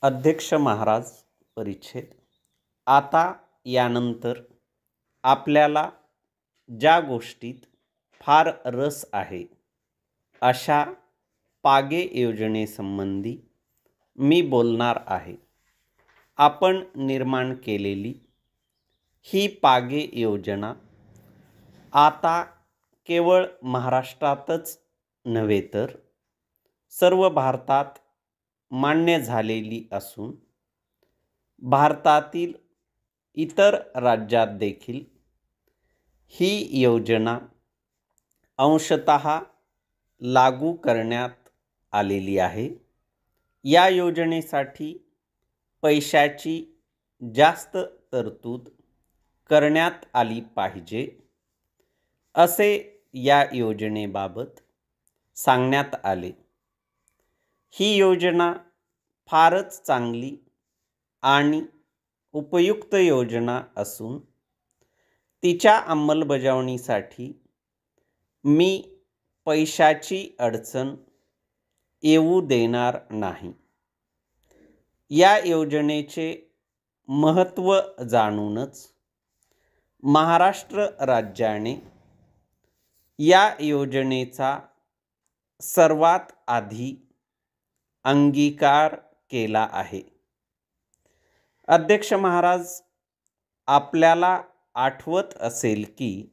अध्यक्ष महाराज परिच्छेद. आता यानंतर आपल्याला ज्या गोष्टीत फार रस आहे अशा पागे योजनेसंबंधी मी बोलणार आहे. आपण निर्माण केलेली ही पागे योजना आता केवळ महाराष्ट्रातच नव्हे तर सर्व भारतात मान्य झालेली असून भारतातील इतर राज्यात देखील ही योजना अंशतः लागू करण्यात आलेली आहे. या योजनेसाठी पैशाची जास्त तरतूद करण्यात आली पाहिजे असे या योजनेबाबत सांगण्यात आले. ही योजना फारच चांगली आणि उपयुक्त योजना असून तिच्या अंमलबजावणीसाठी मी पैशाची अडचण येऊ देणार नाही. या योजनेचे महत्त्व जाणूनच महाराष्ट्र राज्याने या योजनेचा सर्वात आधी अंगीकार केला आहे. अध्यक्ष महाराज, आपल्याला आठवत असेल की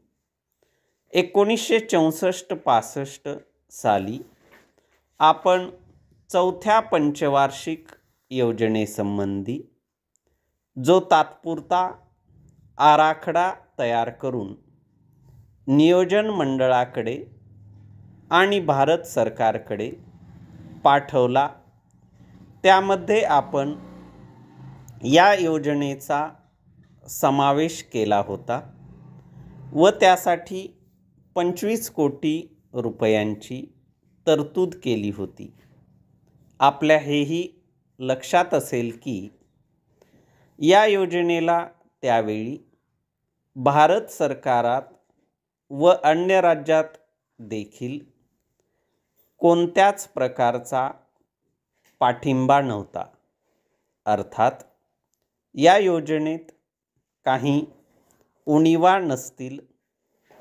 1964-65 साली आपण चौथ्या पंचवार्षिक योजनेसंबंधी जो तात्पुरता आराखडा तयार करून नियोजन मंडळाकडे आणि भारत सरकारकडे पाठवला, त्यामध्ये आपण या योजनेचा समावेश केला होता व त्यासाठी 25 कोटी रुपयांची तरतूद केली होती. आपल्या हेही लक्षात असेल की या योजनेला त्यावेळी भारत सरकारात व अन्य राज्यात देखील कोणत्याच प्रकारचा पाठिंबा नव्हता. अर्थात या योजनेत काही उणिवा नसतील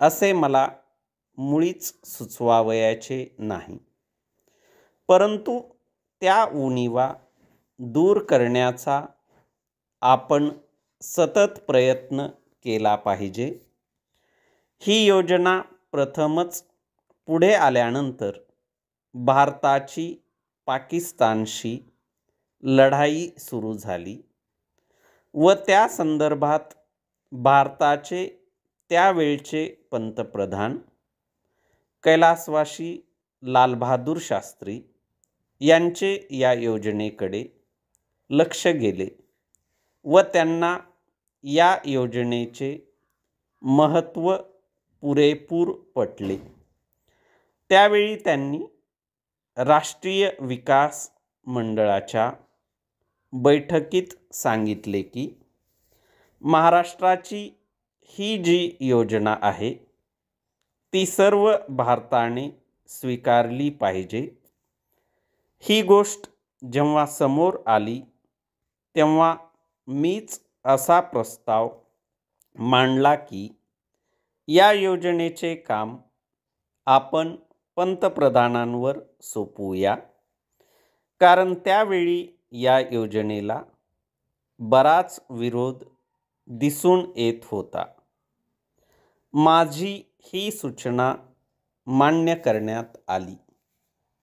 असे मला मुळीच सुचवावयाचे नाही. परंतु त्या उणिवा दूर करण्याचा आपण सतत प्रयत्न केला पाहिजे. ही योजना प्रथमच पुढे आल्यानंतर भारताची पाकिस्तानशी लढाई सुरू झाली व त्या संदर्भात भारताचे त्यावेळचे पंतप्रधान कैलासवासी लालबहादूर शास्त्री यांचे या योजनेकडे लक्ष गेले व त्यांना या योजनेचे महत्त्व पुरेपूर पटले. त्यावेळी त्यांनी राष्ट्रीय विकास मंडळाच्या बैठकीत सांगितले की महाराष्ट्राची ही जी योजना आहे ती सर्व भारताने स्वीकारली पाहिजे. ही गोष्ट जेव्हा समोर आली तेव्हा मीच असा प्रस्ताव मांडला की या योजनेचे काम आपण पंतप्रधानांवर सोपवूया, कारण त्यावेळी या योजनेला बराच विरोध दिसून येत होता. माझी ही सूचना मान्य करण्यात आली.